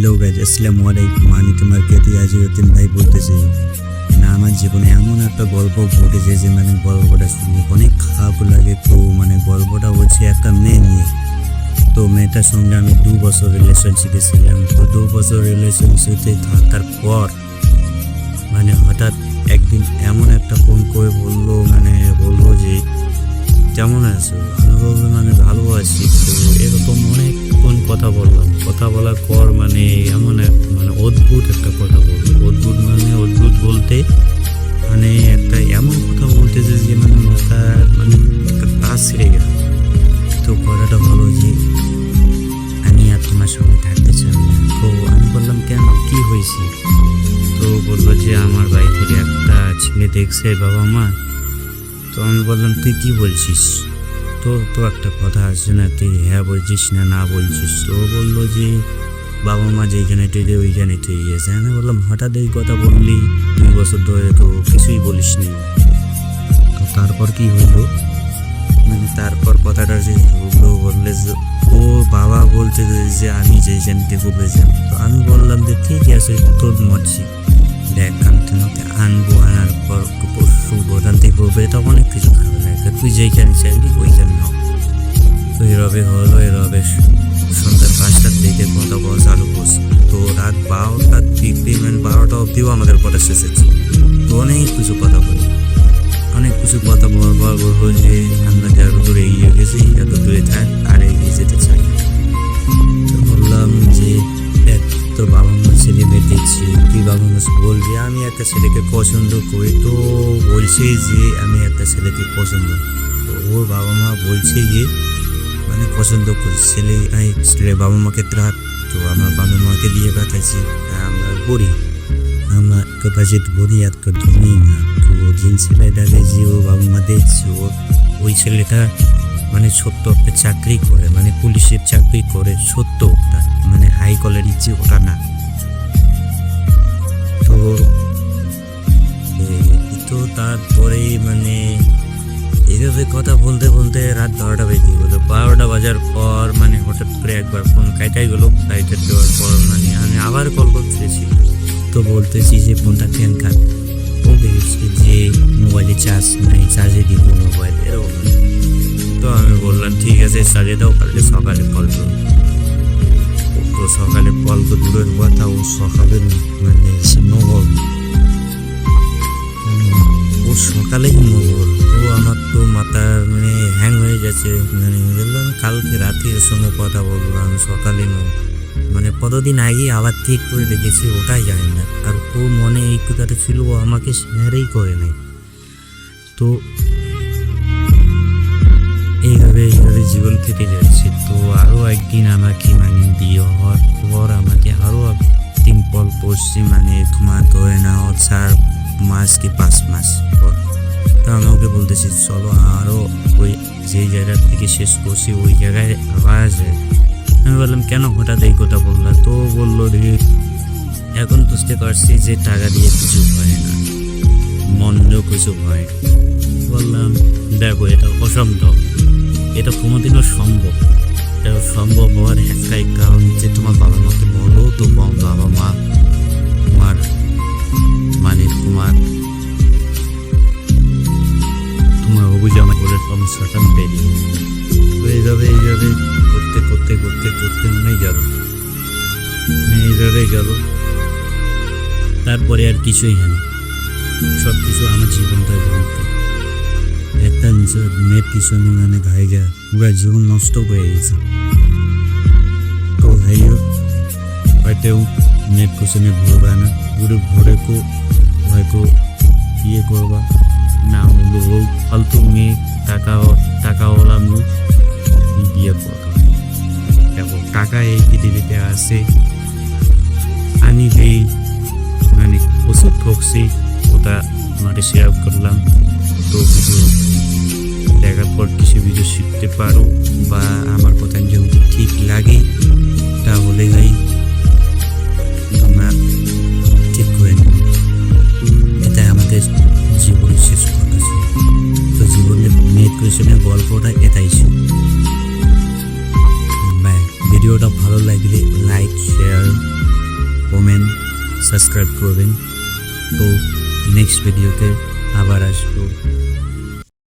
Hello guys, আসসালামু আলাইকুম। আমি তোমার খ্যাতি আজিউদ্দিন ভাই বলতেছি। আমার জীবনে এমন একটা গল্প ঘটেছে যে গল্পটা শুনে অনেক খারাপ লাগে। তো গল্পটা হচ্ছে একটা মেয়ে নিয়ে। তো মেয়েটার সঙ্গে আমি 2 বছর রিলেশনশিপে ছিলাম। তো 2 বছর রিলেশনশিপে থাকার পর হঠাৎ একদিন এমন একটা ফোন করে বললো যে কেমন আছো। আমি বললাম আমি ভালো আছি। তো এরকম অনেকক্ষণ কথা বললাম। কথা বলার পর এমন এক অদ্ভুত একটা কথা বললো। অদ্ভুত বলতে একটা এমন কথা বলতেছে যে মাথা একটা তাস ছিঁড়ে গেল। তো কথাটা হলো যে আমি আর তোমার সঙ্গে থাকতে চাই না। তো আমি বললাম কেন, কি হয়েছে? তো বললো যে আমার বাড়ি থেকে একটা ছেলে দেখছে বাবা মা। তো আমি বললাম তুই কি বলছিস, তোর তো একটা কথা আছে না, তুই হ্যাঁ বলছিস না না বলছিস। তো বললো যে বাবা মা যেইখানে টেলে ওইখানে তুই গেছে। আমি বললাম হঠাৎ এই কথা বললি, 2 বছর ধরে তো কিছুই বলিস নি। তো তারপর কি হইলো, তারপর কথাটা যে বললে যে ও বাবা বলতে যে আমি যেইখানে থেকে যাই। তো আমি বললাম যে ঠিক আছে তোর মর্জি, দেখ আমি আনবো, আনার পর পরশু বোধান থেকে বলবে, এটা অনেক কিছু খাবে লাগে, তুই যেইখানে চাইবি ওইখানে হোক। তো এরবে হলো, এরবে সন্ধ্যা 5টার দিকে কথা বলা চালু করছে। তো রাত 12টার দিকে 12টা অব্দিও আমাদের কথা শেষ হচ্ছে। তো অনেক কিছু কথা বলার পর বলবো যে আমরা এত দূরে এগিয়ে গেছি, এত দূরে থাক আর এগিয়ে যেতে চাই। তো বললাম যে দেখ তোর বাবা মা ছেলে মেয়ে দেখছি, তুই বাবা মা বলবি আমি একটা ছেলেকে পছন্দ করি। তো বলছে যে আমি একটা ছেলেকে পছন্দ, তো ওর বাবা মা বলছে যে পছন্দ করি ছেলে বাবা মাকে রাখ। তো আমার বাবা মাকে দিয়ে পাঠাইছি আমরা বড়ি, আমার কাছে বড়ি এত ধনী না। তো দিন ছেলেটাকে যে ও বাবা মা দেখছি, ওই ছেলেটা ছোট্ট একটা চাকরি করে, পুলিশের চাকরি করে, ছোট্ট ওটা হাই কোয়ালিটি ওটা না। তো তারপরেই এইভাবে কথা বলতে বলতে রাত 12টা বেজে গেলো। 12টা বাজার পর হঠাৎ করে একবার ফোন কাটাই গেলো। কাইটে দেওয়ার পর আমি আবার কল করতেছি। তো বলতেছি যে ফোনটা কেন কাট। ও বলছে যে মোবাইলে চার্জ নাই, চার্জে দিব মোবাইল এরকম। তো আমি বললাম ঠিক আছে চার্জে দাও, কালকে সকালে কল করো। তো সকালে কল তো দূরের কথা, ও সকালে নগর, ও সকালেই নগর। ও আমার তো মাথা হ্যাং হয়ে যাচ্ছে। বললাম কালকে রাতের সময় কথা বললাম, সকালে কতদিন আগে আবার ঠিক করে রেখেছি ওটাই জানি না। আর ও মনে এই কথাটা ছিল, ও আমাকে শেয়ারই করে নাই। তো এইভাবে জীবন কেটে যাচ্ছে। তো আরও একদিন আমাকে বিয়ে হওয়ার পর আমাকে আরও একদিন কল করছি, তোমার ধরে নাও 4 মাস কি 5 মাস পর। তো আমি ওকে বলতেছি চলো আরও ওই যেই জায়গা থেকে শেষ করছি ওই জায়গায় আবার যায়। আমি বললাম কেন হঠাৎ এই কথা বললাম? তো বললো এখন বুঝতে পারছি যে টাকা দিয়ে কিছু হয় না, মন্দ কিছু হয়। বললাম দেখো এটা অসম্ভব, এটা কোনোদিনও সম্ভব। এটা সম্ভব হওয়ার একটাই কারণ যে তোমার বাবা মাকে বলো। তো বাবা মা তোমার তোমার অবুঝে আমার বলে সমস্যাটা পেরিয়ে। তো এইভাবে করতে এইভাবে গেল। তারপরে আর কিছুই হয়নি, সব কিছু আমার জীবনটা বলতে একটা মেয়ের পিছনে ঘাইগা পুরা জীবন নষ্ট হয়ে গেছে। তো ভাইও হয়তো মেয়ের পিছনে ঘুরবা না, ঘুরে হয়তো ইয়ে করবা না, হলো ফালতু মেয়ে টাকাওয়ালা মেয়ে বিয়ে করবা। দেখো টাকা এই পৃথিবীতে আছে, আমি যেই প্রচুর ঠকছি ওটা আমাদের শেয়ার করলাম। তো কিছু দেখার পর কিছু ভিডিও শিখতে পারো বা আমার কথা যদি ঠিক লাগে তাহলে তোমরা ঠিক করে নেব। এটাই আমাদের জীবনের শেষ কথা ছিল। তো জীবনের মেয়ের পিছনের গল্পটা এটাই ছিল। ভিডিওটা ভালো লাগলে লাইক শেয়ার কমেন্ট সাবস্ক্রাইব করবেন। তো নেক্সট ভিডিওতে আবার আসবো।